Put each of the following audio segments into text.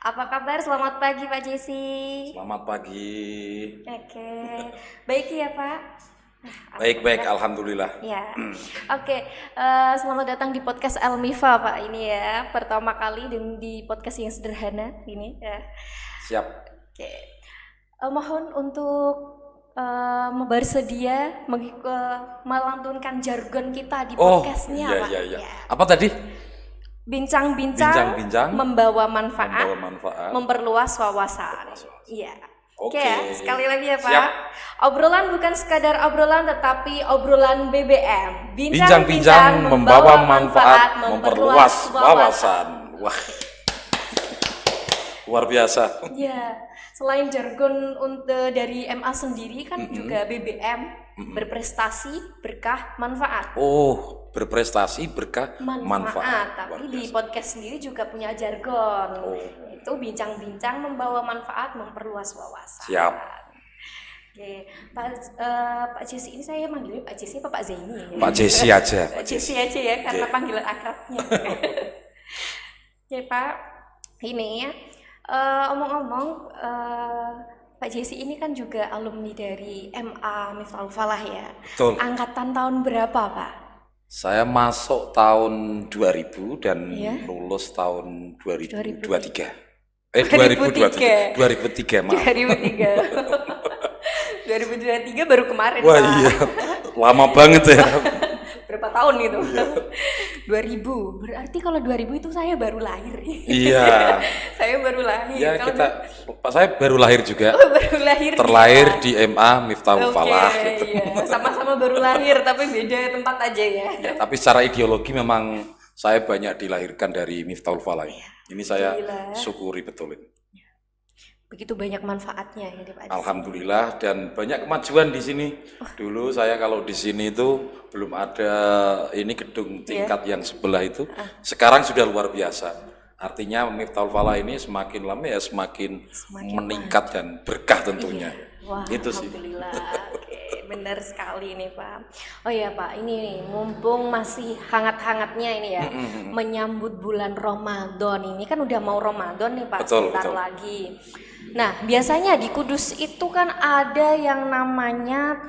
Apa kabar? Selamat pagi Pak Jesse. Selamat pagi. Oke, baik ya Pak. Baik-baik, alhamdulillah. Ya, oke. Selamat datang di podcast Almifa Pak ini ya. Pertama kali di podcast yang sederhana ini ya. Siap. Oke. Mohon untuk bersedia melantunkan jargon kita di Oh, podcastnya iya, Pak. iya, iya. Ya. Apa tadi? Bincang-bincang Bincang-bincang membawa manfaat, membawa manfaat. memperluas wawasan. Iya. Oke Oke. ya, sekali lagi ya Pak. Siap. Obrolan bukan sekadar obrolan tetapi obrolan BBM. Bincang-bincang membawa manfaat, memperluas wawasan. Wah, luar biasa. Ya, selain jargon untuk dari MA sendiri kan juga BBM berprestasi, berkah, manfaat. Oh, berprestasi berkah manfaat. Tapi Luar di biasa. podcast sendiri juga punya jargon. Oh. Itu bincang-bincang membawa manfaat, memperluas wawasan. Siap. Oke, Pak Jesse ini saya manggilnya Pak Jesse apa Pak Zaini ya? Pak Jesse aja. Pak Jesse aja ya karena Oke. panggilan akrabnya. Oke Pak, ini ya omong-omong Pak Jesse ini kan juga alumni dari MA Miftahul Falah ya. Betul. Angkatan tahun berapa Pak? Saya masuk tahun 2000 dan Iya. lulus tahun 2023. 2003. 2003, maaf. 2023 baru kemarin Wah, Pak. iya. Lama banget ya. Berapa tahun itu? 2000. Berarti kalau 2000 itu saya baru lahir. Iya. Saya baru lahir. Ya, Kalau Pak saya baru lahir juga. baru lahir. Terlahir dia. di MA Miftahul Oke, Falah gitu. iya. Sama-sama baru lahir tapi beda tempat aja ya. Ya, tapi secara ideologi memang saya banyak dilahirkan dari Miftahul Falah. Ini saya Alhamdulillah. syukuri betul ini. Begitu banyak manfaatnya ya Pak. Alhamdulillah, dan banyak kemajuan di sini. Dulu saya kalau di sini itu belum ada ini gedung tingkat yang sebelah itu. Sekarang sudah luar biasa. Artinya Miftahul Falah ini semakin lama ya semakin meningkat dan berkah tentunya. Wah, Itu sih. alhamdulillah. Oke, benar sekali nih Pak. Oh ya Pak, ini nih, mumpung masih hangat-hangatnya ini ya, menyambut bulan Ramadan ini kan udah mau Ramadan nih Pak, Betul, sebentar betul. lagi. Nah, biasanya di Kudus itu kan ada yang namanya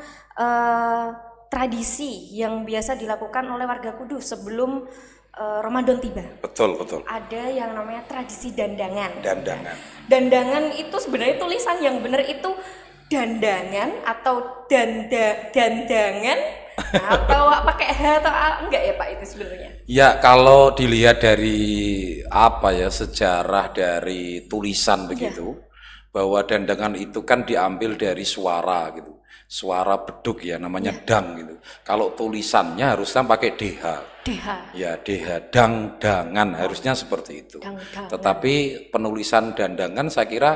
tradisi yang biasa dilakukan oleh warga Kudus sebelum Ramadan tiba. Betul, betul. Ada yang namanya tradisi dandangan. Dandangan. Dandangan itu sebenarnya tulisan yang benar itu dandangan atau dandangan atau pakai H atau A enggak ya Pak itu sebenarnya? Ya, kalau dilihat dari apa ya sejarah dari tulisan begitu, bahwa dandangan itu kan diambil dari suara gitu, suara beduk ya namanya dang gitu. Kalau tulisannya harusnya pakai DH. DH. Ya, DH, dangan harusnya seperti itu. Dandangan. Tetapi penulisan dandangan saya kira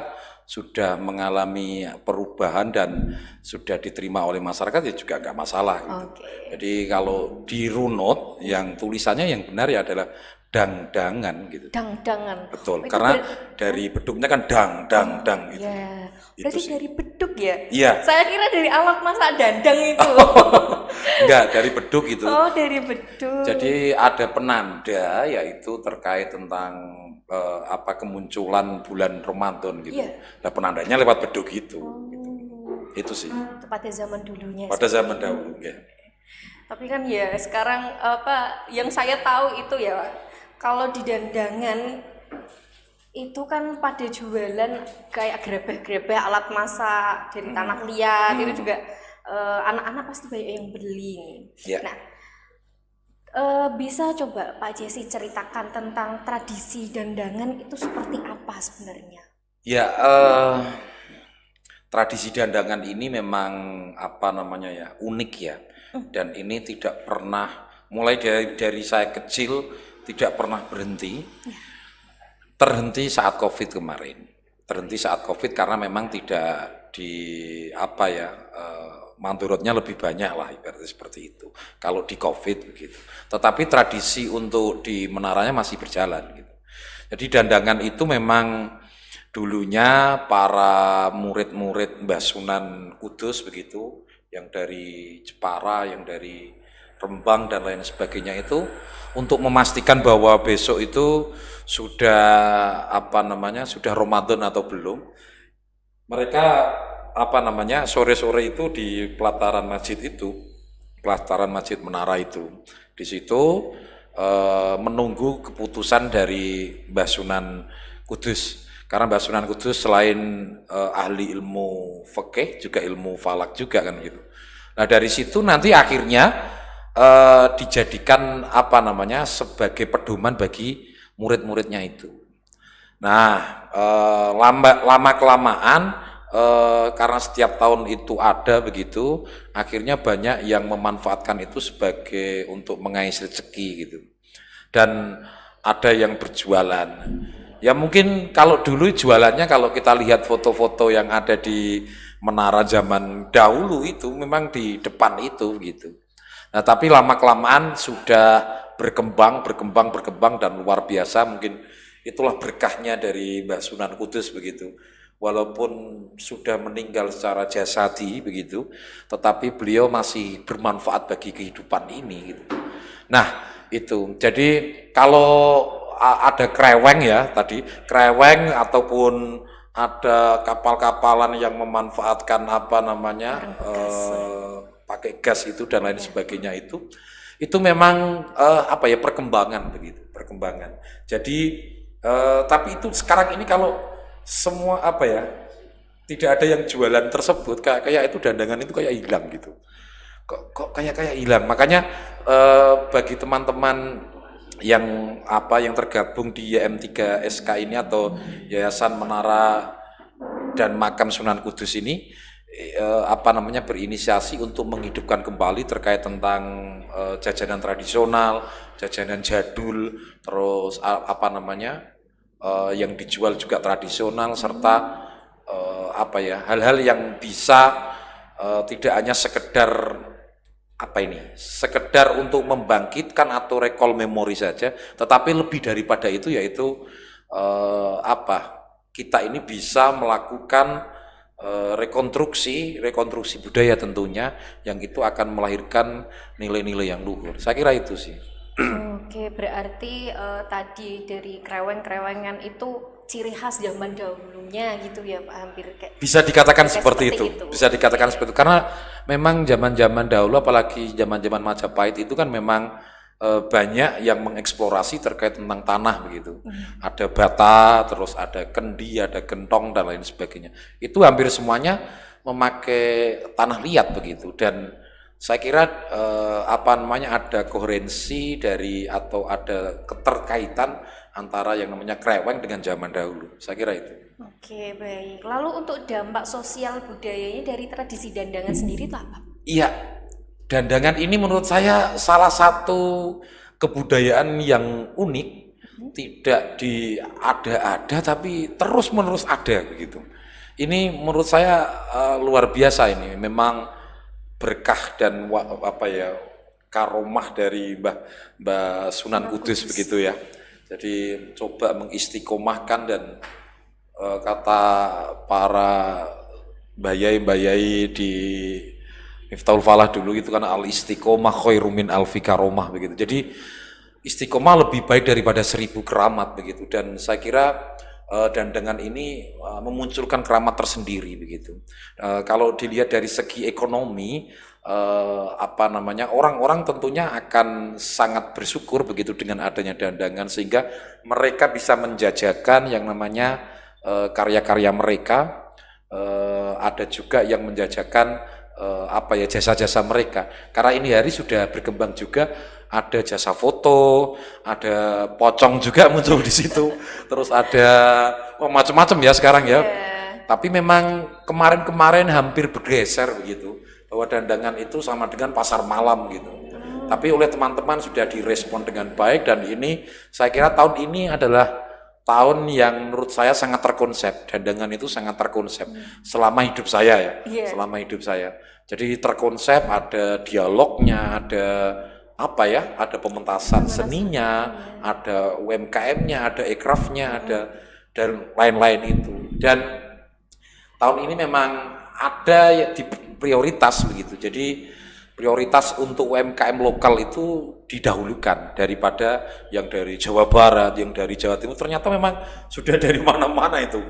sudah mengalami perubahan dan sudah diterima oleh masyarakat ya juga nggak masalah gitu. Oke. Jadi kalau dirunut yang tulisannya yang benar ya adalah dangdangan gitu. Dandangan. Betul, Itu karena dari beduknya kan dang gitu. ya. Itu Berarti sih. dari beduk ya? Iya. Saya kira dari alat masak dandang itu. Enggak, dari beduk itu. Oh, dari beduk. Jadi ada penanda yaitu terkait tentang apa kemunculan bulan Ramadan gitu. Iya. Nah, penandanya lewat beduk itu. Itu sih. Itu pada zaman dulunya. Pada zaman dahulu ya. Tapi kan ya sekarang apa yang saya tahu itu ya kalau di dandangan itu kan pada jualan kayak grebek-grebek alat masak dari tanah liat itu juga anak-anak pasti banyak yang beli. Ya. Nah, bisa coba Pak Jesse ceritakan tentang tradisi dandangan itu seperti apa sebenarnya? Ya, tradisi dandangan ini memang apa namanya ya unik ya, dan ini tidak pernah mulai dari saya kecil tidak pernah berhenti. Terhenti saat COVID kemarin. Terhenti saat COVID karena memang tidak di apa ya mandorotnya lebih banyak lah ibaratnya seperti itu. Kalau di COVID begitu. Tetapi tradisi untuk di menaranya masih berjalan gitu. Jadi dandangan itu memang dulunya para murid-murid Mbah Sunan Kudus begitu, yang dari Jepara, yang dari Rembang dan lain sebagainya itu untuk memastikan bahwa besok itu sudah sudah Ramadan atau belum. Mereka sore-sore itu di pelataran masjid Menara itu, di situ menunggu keputusan dari Mbah Sunan Kudus. Karena Mbah Sunan Kudus selain ahli ilmu fikih juga ilmu falak juga kan gitu. Nah dari situ nanti akhirnya dijadikan sebagai pedoman bagi murid-muridnya itu. Nah lama kelamaan karena setiap tahun itu ada begitu, akhirnya banyak yang memanfaatkan itu sebagai untuk mengais rezeki gitu. Dan ada yang berjualan. Ya mungkin kalau dulu jualannya, kalau kita lihat foto-foto yang ada di menara zaman dahulu itu memang di depan itu gitu. Nah tapi lama-kelamaan sudah berkembang dan luar biasa, mungkin itulah berkahnya dari Mbah Sunan Kudus begitu. Walaupun sudah meninggal secara jasadi begitu, tetapi beliau masih bermanfaat bagi kehidupan ini gitu. Nah itu, jadi kalau ada kreweng ya tadi, kreweng ataupun ada kapal-kapalan yang memanfaatkan pakai gas itu dan lain sebagainya itu memang perkembangan begitu, perkembangan. Jadi tapi itu sekarang ini kalau semua tidak ada yang jualan tersebut, kayak itu dandangan itu kayak hilang gitu. Kok kayak hilang. Makanya bagi teman-teman yang tergabung di YM3SK ini atau Yayasan Menara dan Makam Sunan Kudus ini berinisiasi untuk menghidupkan kembali terkait tentang jajanan tradisional, jajanan jadul, terus yang dijual juga tradisional, serta hal-hal yang bisa tidak hanya sekedar untuk membangkitkan atau recall memori saja, tetapi lebih daripada itu yaitu kita ini bisa melakukan rekonstruksi budaya tentunya, yang itu akan melahirkan nilai-nilai yang luhur. Saya kira itu sih. Oke, berarti tadi dari kreweng-krewengan itu ciri khas zaman dahulunya gitu ya Pak, hampir kayak bisa dikatakan seperti itu. Bisa dikatakan seperti itu karena memang zaman-zaman dahulu, apalagi zaman-zaman Majapahit itu kan memang banyak yang mengeksplorasi terkait tentang tanah begitu. Ada bata, terus ada kendi, ada gentong dan lain sebagainya. Itu hampir semuanya memakai tanah liat begitu, dan saya kira ada koherensi dari atau ada keterkaitan antara yang namanya kreweng dengan zaman dahulu. Saya kira itu. Oke, baik. Lalu untuk dampak sosial budayanya dari tradisi dandangan sendiri itu apa? Iya, dandangan ini menurut saya salah satu kebudayaan yang unik, tidak diada-ada tapi terus-menerus ada begitu. Ini menurut saya luar biasa ini, memang berkah dan karomah dari Mbah Sunan Kudus begitu ya. Jadi coba mengistiqomahkan, dan kata para bayai di Miftahul Falah dulu itu kan al istiqomah khairum min alfi karomah begitu. Jadi istiqomah lebih baik daripada 1000 keramat begitu, dan saya kira dandangan ini memunculkan keramat tersendiri begitu. Kalau dilihat dari segi ekonomi, orang-orang tentunya akan sangat bersyukur begitu dengan adanya dandangan, sehingga mereka bisa menjajakan yang namanya karya-karya mereka. Ada juga yang menjajakan jasa-jasa mereka, karena ini hari sudah berkembang juga. Ada jasa foto, ada pocong juga muncul di situ, terus ada macam-macam ya sekarang ya. Tapi memang kemarin hampir bergeser begitu, bahwa dandangan itu sama dengan pasar malam gitu. Tapi oleh teman-teman sudah direspon dengan baik, dan ini saya kira tahun ini adalah tahun yang menurut saya sangat terkonsep. Dandangan itu sangat terkonsep selama hidup saya ya, selama hidup saya. Jadi terkonsep, ada dialognya, ada pementasan seninya, ada UMKM-nya, ada ekrafnya, ada dan lain-lain itu. Dan tahun ini memang ada di prioritas begitu. Jadi prioritas untuk UMKM lokal itu didahulukan daripada yang dari Jawa Barat, yang dari Jawa Timur. Ternyata memang sudah dari mana-mana itu.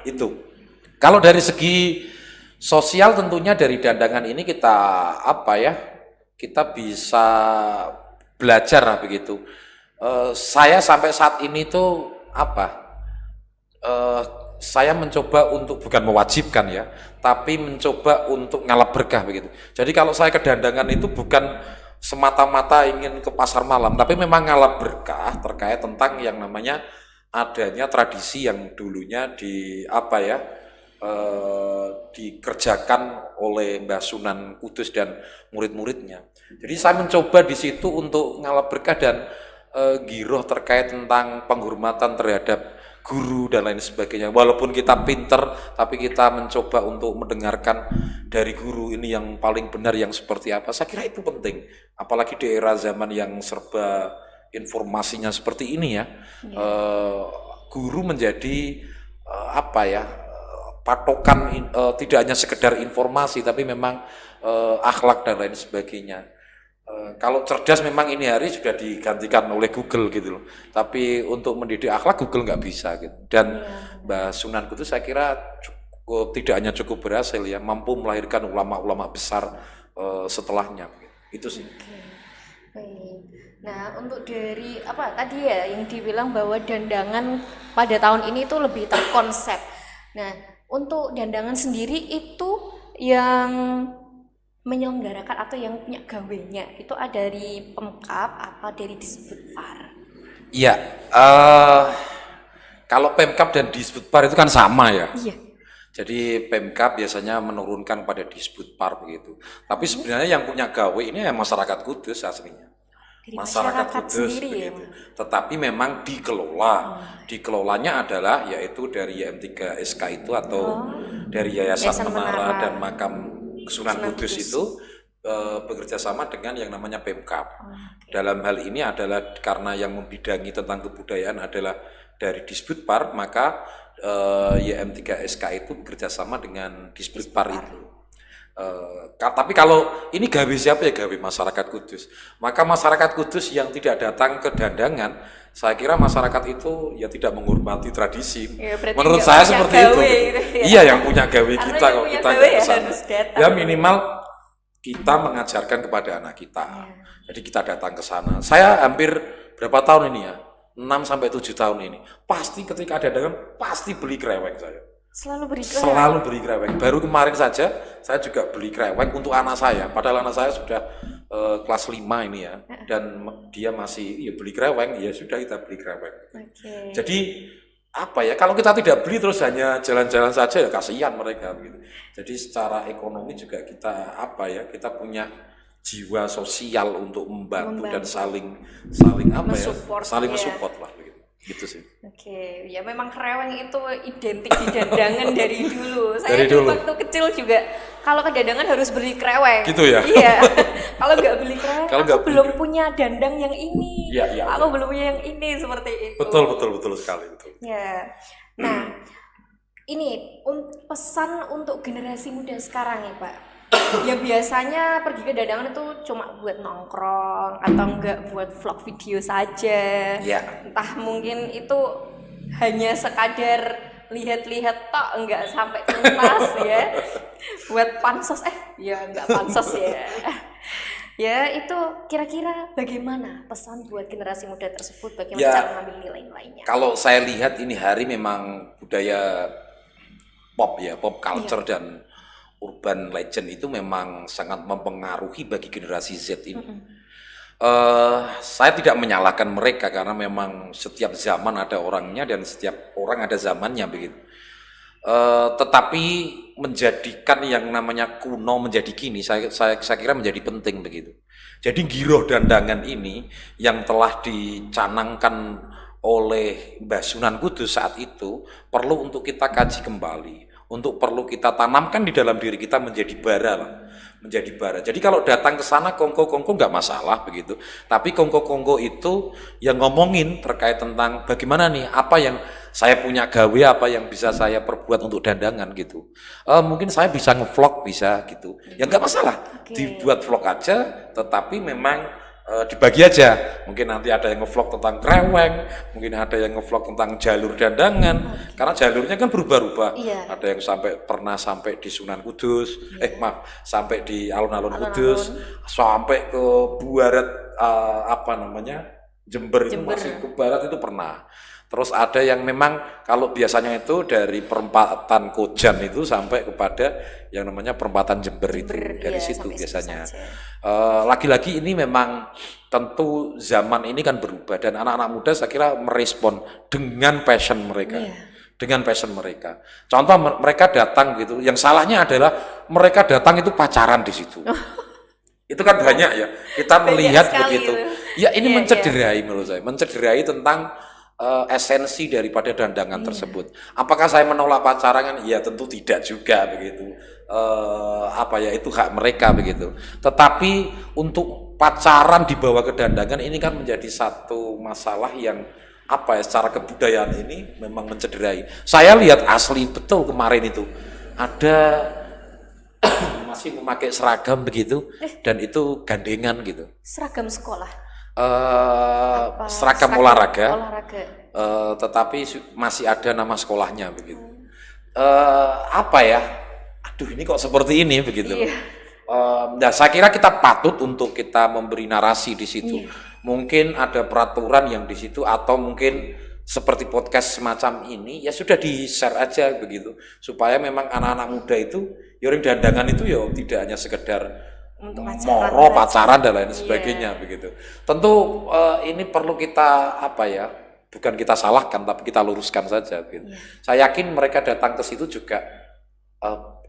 Itu. Kalau dari segi sosial tentunya dari dandangan ini kita kita bisa belajar lah begitu. Saya sampai saat ini tuh saya mencoba untuk bukan mewajibkan ya, tapi mencoba untuk ngalap berkah begitu. Jadi kalau saya ke dandangan itu bukan semata-mata ingin ke pasar malam, tapi memang ngalap berkah terkait tentang yang namanya adanya tradisi yang dulunya dikerjakan oleh Mbah Sunan Kudus dan murid-muridnya. Jadi saya mencoba di situ untuk ngalap berkah dan giroh terkait tentang penghormatan terhadap guru dan lain sebagainya. Walaupun kita pinter, tapi kita mencoba untuk mendengarkan dari guru ini yang paling benar yang seperti apa. Saya kira itu penting. Apalagi di era zaman yang serba informasinya seperti ini ya. Guru menjadi patokan tidak hanya sekedar informasi, tapi memang akhlak dan lain sebagainya. Kalau cerdas memang ini hari sudah digantikan oleh Google gitu loh. Tapi untuk mendidik akhlak Google nggak bisa gitu. Dan Mbah Sunan Kudus saya kira tidak hanya cukup berhasil ya, mampu melahirkan ulama-ulama besar setelahnya. Itu sih. Baik. Nah, untuk dari tadi ya yang dibilang bahwa dandangan pada tahun ini itu lebih terkonsep. Nah, untuk dandangan sendiri itu yang menyelenggarakan atau yang punya gawenya itu ada dari Pemkab apa dari Disbudpar? Iya, kalau Pemkab dan Disbudpar itu kan sama ya. Iya. Jadi Pemkab biasanya menurunkan pada Disbudpar begitu. Tapi sebenarnya yang punya gawe ini ya masyarakat Kudus aslinya. Dari Masyarakat Kudus begitu. Tetapi memang dikelola. Dikelolanya adalah yaitu dari YM3SK itu atau dari Yayasan Menara dan Makam Sunan Kudus itu bekerja sama dengan yang namanya Pemkab. Dalam hal ini adalah karena yang membidangi tentang kebudayaan adalah dari Disbudpar, maka YM3SK itu bekerja sama dengan Disbudpar itu. Tapi kalau ini gawe siapa ya, gawe masyarakat Kudus. Maka masyarakat Kudus yang tidak datang ke dandangan, saya kira masyarakat itu ya tidak menghormati tradisi. Ya, menurut saya seperti itu. Gitu ya. Iya, yang punya gawe kita kalau kita nggak kesana. Ya minimal kita mengajarkan kepada anak kita. Jadi kita datang ke sana. Saya hampir berapa tahun ini ya? 6 sampai 7 tahun ini. Pasti ketika ada dandangan pasti beli kreweng saya. Selalu beri kreweng. Selalu beli kreweng. Baru kemarin saja saya juga beli kreweng untuk anak saya. Padahal anak saya sudah kelas 5 ini ya. Dan dia masih beli kreweng, ya sudah kita beli kreweng. Jadi kalau kita tidak beli terus hanya jalan-jalan saja ya kasihan mereka gitu. Jadi secara ekonomi juga kita kita punya jiwa sosial untuk membantu. Dan saling mensupport lah begitu. Gitu sih. Ya memang kreweng itu identik di dandangan dari dulu. Saya dari dulu. Waktu kecil juga kalau ke dandangan harus beli kreweng. Gitu ya? Iya. Kalau nggak beli kreweng, aku belum punya dandang yang ini. Aku belum punya yang ini seperti itu. Betul sekali betul. Ya. Nah, ini pesan untuk generasi muda sekarang ya Pak. Ya biasanya pergi ke dandangan itu cuma buat nongkrong atau enggak buat vlog video saja. Entah mungkin itu hanya sekadar lihat-lihat tok, enggak sampai tuntas ya. Buat pansos enggak pansos ya. Ya itu kira-kira bagaimana pesan buat generasi muda tersebut, bagaimana cara mengambil nilai-nilainya? Kalau saya lihat ini hari memang budaya pop culture dan urban legend itu memang sangat mempengaruhi bagi generasi Z ini. Saya tidak menyalahkan mereka karena memang setiap zaman ada orangnya dan setiap orang ada zamannya begitu. Tetapi menjadikan yang namanya kuno menjadi kini, saya kira menjadi penting begitu. Jadi giroh dandangan ini yang telah dicanangkan oleh Mbah Sunan Kudus saat itu perlu untuk kita kaji kembali. Untuk perlu kita tanamkan di dalam diri kita menjadi bara lah, menjadi bara. Jadi kalau datang ke sana kongko-kongko nggak masalah begitu. Tapi kongko-kongko itu yang ngomongin terkait tentang bagaimana nih, apa yang saya punya gawe apa yang bisa saya perbuat untuk dandangan gitu. Mungkin saya bisa ngevlog bisa gitu. Ya nggak masalah, dibuat vlog aja, tetapi memang dibagi aja. Mungkin nanti ada yang ngevlog tentang kreweng, mungkin ada yang ngevlog tentang jalur dandangan. Karena jalurnya kan berubah-ubah. Ada yang pernah sampai di Sunan Kudus, sampai di alun-alun Kudus, sampai ke Buarat Jember itu masih ke barat itu pernah. Terus ada yang memang kalau biasanya itu dari perempatan Kojan itu sampai kepada yang namanya perempatan Jember itu dari situ biasanya. Lagi-lagi ini memang tentu zaman ini kan berubah dan anak-anak muda saya kira merespon dengan passion mereka. Dengan passion mereka. Contoh mereka datang gitu, yang salahnya adalah mereka datang itu pacaran di situ. Itu kan banyak ya, kita melihat begitu. Ya ini mencederai menurut saya, mencederai tentang esensi daripada dandangan tersebut. Apakah saya menolak pacaran? Ya tentu tidak juga begitu. Itu hak mereka begitu. Tetapi untuk pacaran dibawa ke dandangan ini kan menjadi satu masalah yang secara kebudayaan ini memang mencederai. Saya lihat asli betul kemarin itu ada masih memakai seragam begitu dan itu gandengan gitu. Seragam sekolah. Seragam olahraga. Tetapi masih ada nama sekolahnya begitu. Aduh ini kok seperti ini begitu. Nah, saya kira kita patut untuk kita memberi narasi di situ. Mungkin ada peraturan yang di situ atau mungkin seperti podcast semacam ini ya sudah di-share aja begitu supaya memang anak-anak muda itu yang dandangan itu ya tidak hanya sekedar moro pacaran dan lain sebagainya begitu. Tentu ini perlu kita bukan kita salahkan tapi kita luruskan saja gitu. Saya yakin mereka datang ke situ juga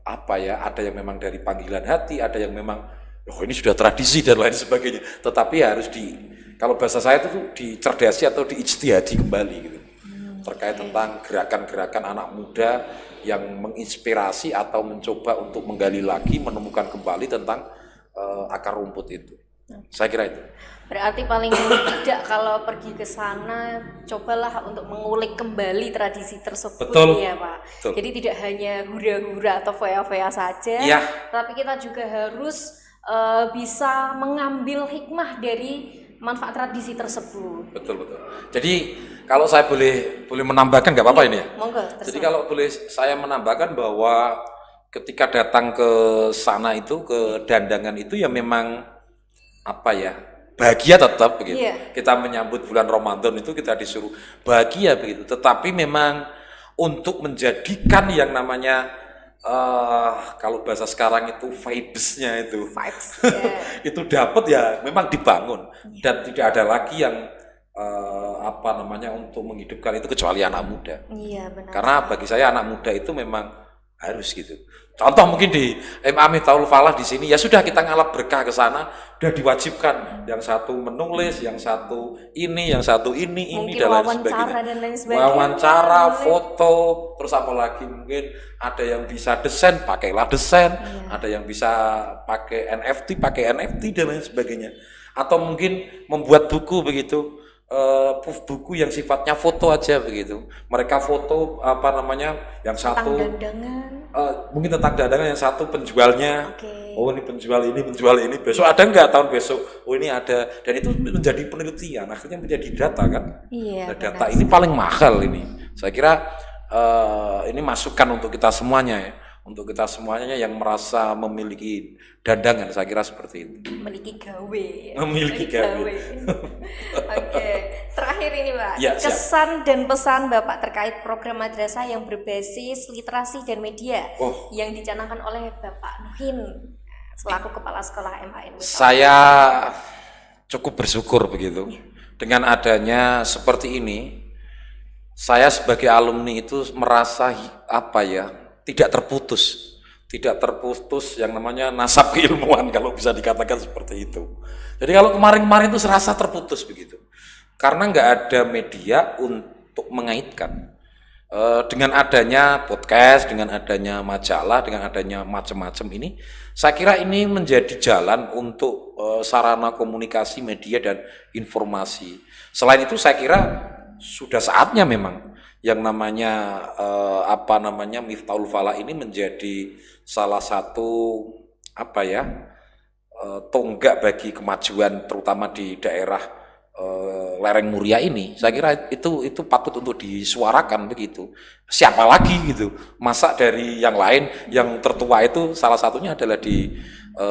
ada yang memang dari panggilan hati, ada yang memang ini sudah tradisi dan lain sebagainya. Tetapi harus kalau bahasa saya itu dicerdasi atau diijtihadi kembali gitu. Terkait tentang gerakan-gerakan anak muda yang menginspirasi atau mencoba untuk menggali lagi, menemukan kembali tentang akar rumput itu. Saya kira itu. Berarti paling tidak kalau pergi ke sana cobalah untuk mengulik kembali tradisi tersebut. Betul. Ya Pak. Betul. Jadi tidak hanya hura-hura atau foya-foya saja, tapi kita juga harus bisa mengambil hikmah dari manfaat tradisi tersebut. Betul. Jadi kalau saya boleh menambahkan nggak apa-apa ini ya? Monggo. Jadi kalau boleh saya menambahkan bahwa ketika datang ke sana itu ke dandangan itu ya memang bahagia tetap begitu. Kita menyambut bulan Ramadan itu kita disuruh bahagia begitu. Tetapi memang untuk menjadikan yang namanya kalau bahasa sekarang itu vibes-nya itu itu dapat ya memang dibangun dan tidak ada lagi yang untuk menghidupkan itu kecuali anak muda. Benar. Karena bagi saya anak muda itu memang harus gitu. Contoh mungkin di MA Miftahul Falah di sini ya sudah kita ngalap berkah ke sana, sudah diwajibkan. Yang satu menulis, yang satu ini dan lain sebagainya. Wawancara, foto, terus apalagi mungkin ada yang bisa desain, pakailah desain, ada yang bisa pakai NFT dan lain sebagainya. Atau mungkin membuat buku begitu. Buku yang sifatnya foto aja begitu. Mereka foto yang satu mungkin tentang dandangan, yang satu penjualnya. Ini penjual ini. Besok ada enggak tahun besok? Ini ada. Dan itu menjadi penelitian, akhirnya menjadi data kan. Data ini paling mahal ini. Saya kira ini masukan untuk kita semuanya ya. Untuk kita semuanya yang merasa memiliki dandangan, saya kira seperti itu. Memiliki gawe. Oke, terakhir ini Pak, kesan dan pesan Bapak terkait program madrasah yang berbasis literasi dan media yang dicanangkan oleh Bapak Nuhin selaku Kepala Sekolah MAN. Saya cukup bersyukur begitu dengan adanya seperti ini. Saya sebagai alumni itu merasa tidak terputus yang namanya nasab keilmuan kalau bisa dikatakan seperti itu. Jadi kalau kemarin-kemarin itu serasa terputus begitu, karena nggak ada media untuk mengaitkan. Dengan adanya podcast, dengan adanya majalah, dengan adanya macam-macam ini, saya kira ini menjadi jalan untuk sarana komunikasi media dan informasi. Selain itu saya kira sudah saatnya memang yang namanya Miftahul Falah ini menjadi salah satu tonggak bagi kemajuan terutama di daerah lereng Muria ini. Saya kira itu patut untuk disuarakan begitu. Siapa lagi gitu? Masa dari yang lain yang tertua itu salah satunya adalah di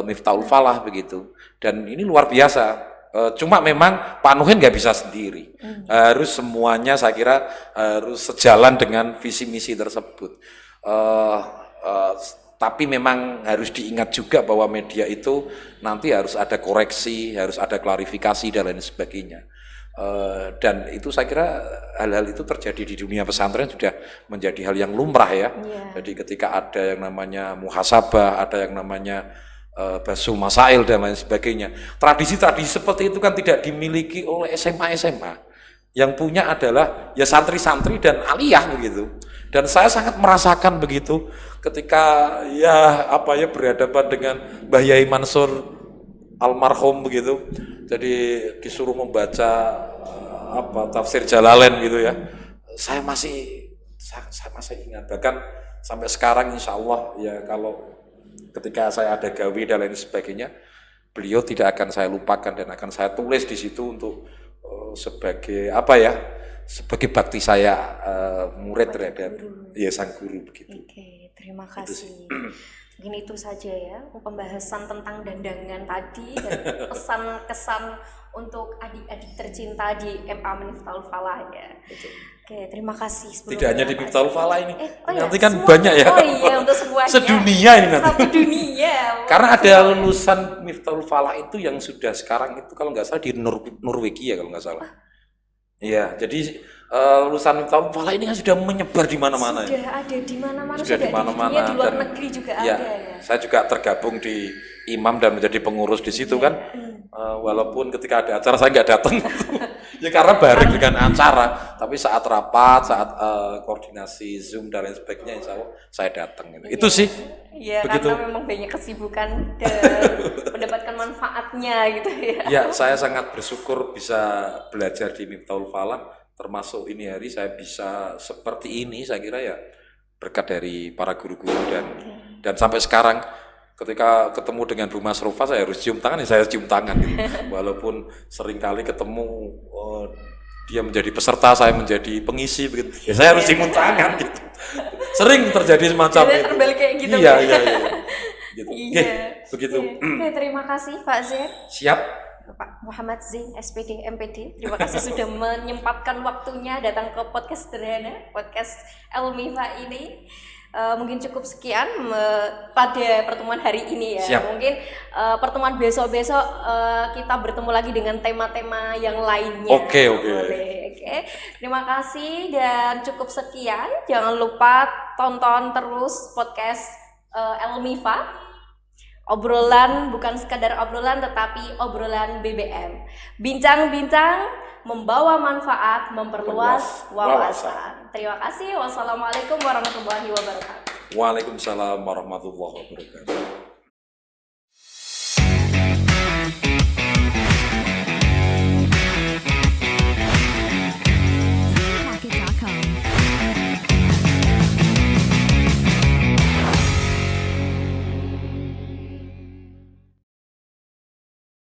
Miftahul Falah begitu. Dan ini luar biasa. Cuma memang Pak Nuhin nggak bisa sendiri. Harus semuanya saya kira harus sejalan dengan visi misi tersebut. Tapi memang harus diingat juga bahwa media itu nanti harus ada koreksi, harus ada klarifikasi dan lain sebagainya. Dan itu saya kira hal-hal itu terjadi di dunia pesantren sudah menjadi hal yang lumrah ya. Jadi ketika ada yang namanya muhasabah, ada yang namanya basul masail dan lain sebagainya. Tradisi-tradisi seperti itu kan tidak dimiliki oleh SMA. Yang punya adalah ya santri-santri dan aliyah begitu. Dan saya sangat merasakan begitu ketika berhadapan dengan Mbah Yai Mansur almarhum begitu. Jadi disuruh membaca tafsir Jalalain gitu ya. Saya masih ingat, bahkan sampai sekarang insya Allah ya kalau ketika saya ada gawe dan lain sebagainya, beliau tidak akan saya lupakan dan akan saya tulis di situ untuk sebagai bakti saya murid terhadap sang guru begitu. Oke, terima kasih. Mungkin itu saja ya pembahasan tentang dandangan tadi dan pesan kesan untuk adik-adik tercinta di MA Miftahul Falah ya. Oke, terima kasih. Tidak hanya di Miftahul Falah ini, nanti ya, kan banyak ya. Oh iya, untuk semuanya. Sedunia ini nanti. Satu dunia. Karena ada lulusan Miftahul Falah itu yang sudah sekarang itu kalau nggak salah di Norwegia kalau nggak salah. Iya, jadi lulusan Miftahul Falah ini kan sudah menyebar di mana-mana. Sudah ada di mana-mana. Sudah di mana-mana. Di luar negeri juga ada ya. Saya juga tergabung di imam dan menjadi pengurus di situ kan. Walaupun ketika ada acara saya nggak datang. Ya karena bareng dengan acara, tapi saat rapat, saat koordinasi Zoom dan lain sebagainya, insya Allah saya datang. Gitu. Itu sih. Iya, karena memang banyak kesibukan dan mendapatkan manfaatnya gitu ya. Ya, saya sangat bersyukur bisa belajar di Miftahul Falah, termasuk ini hari saya bisa seperti ini, saya kira ya berkat dari para guru-guru dan sampai sekarang. Ketika ketemu dengan Bu Masrufa saya harus cium tangan, ya saya cium tangan gitu. Walaupun seringkali ketemu dia menjadi peserta, saya menjadi pengisi begitu. Ya saya harus cium tangan gitu. Sering terjadi semacam itu. Terbalik kayak gitu. Iya. Gitu. Iya. Begitu. Oke, terima kasih Pak Zain. Siap. Pak Muhammad Zain, SPD, MPD. Terima kasih sudah menyempatkan waktunya datang ke podcast sederhana, podcast Elmifa ini. Mungkin cukup sekian pada pertemuan hari ini ya. Siap. Mungkin pertemuan besok-besok kita bertemu lagi dengan tema-tema yang lainnya. Oke. Terima kasih dan cukup sekian. Jangan lupa tonton terus podcast Elmifa. Obrolan bukan sekadar obrolan tetapi obrolan BBM. Bincang-bincang membawa manfaat, memperluas wawasan. Terima kasih. Wassalamualaikum warahmatullahi wabarakatuh. Waalaikumsalam warahmatullahi wabarakatuh.